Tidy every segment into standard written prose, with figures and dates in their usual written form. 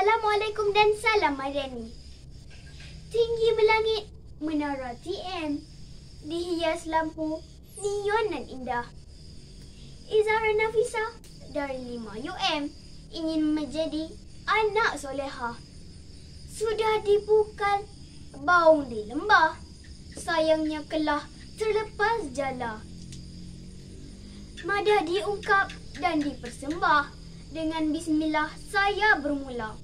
Assalamualaikum dan salam Madani. Tinggi melangit menara TM, dihias lampu neon dan indah. Izara Nafisa dari 5UM ingin menjadi anak soleha. Sudah dibukal baung di lembah, sayangnya kelah terlepas jala. Madah diungkap dan dipersembah. Dengan bismillah saya bermula.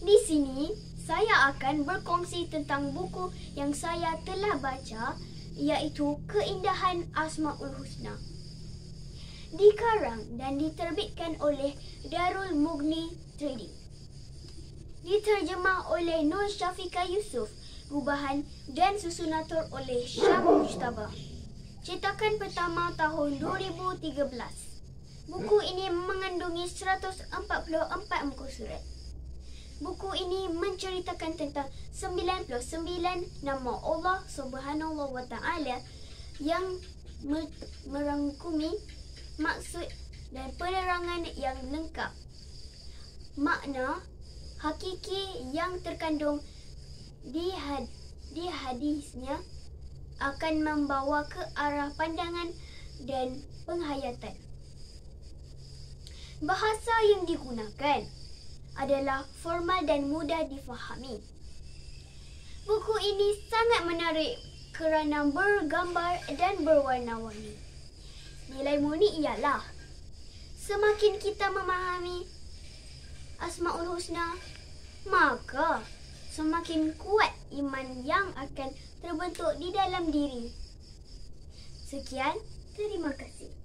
Di sini saya akan berkongsi tentang buku yang saya telah baca, iaitu Keindahan Asmaul Husna. Dikarang dan diterbitkan oleh Darul Mughni Trading. Diterjemah oleh Nur Syafiqah Yusof, gubahan dan susunatur oleh Syah Mujtaba. Cetakan pertama tahun 2013. Buku ini mengandungi 144 muka surat. Buku ini menceritakan tentang 99 nama Allah Subhanahu wa Ta'ala yang merangkumi maksud dan penerangan yang lengkap. Makna hakiki yang terkandung di hadisnya akan membawa ke arah pandangan dan penghayatan. Bahasa yang digunakan adalah formal dan mudah difahami. Buku ini sangat menarik kerana bergambar dan berwarna-warni. Nilai murni ialah semakin kita memahami Asmaul Husna, maka semakin kuat iman yang akan terbentuk di dalam diri. Sekian, terima kasih.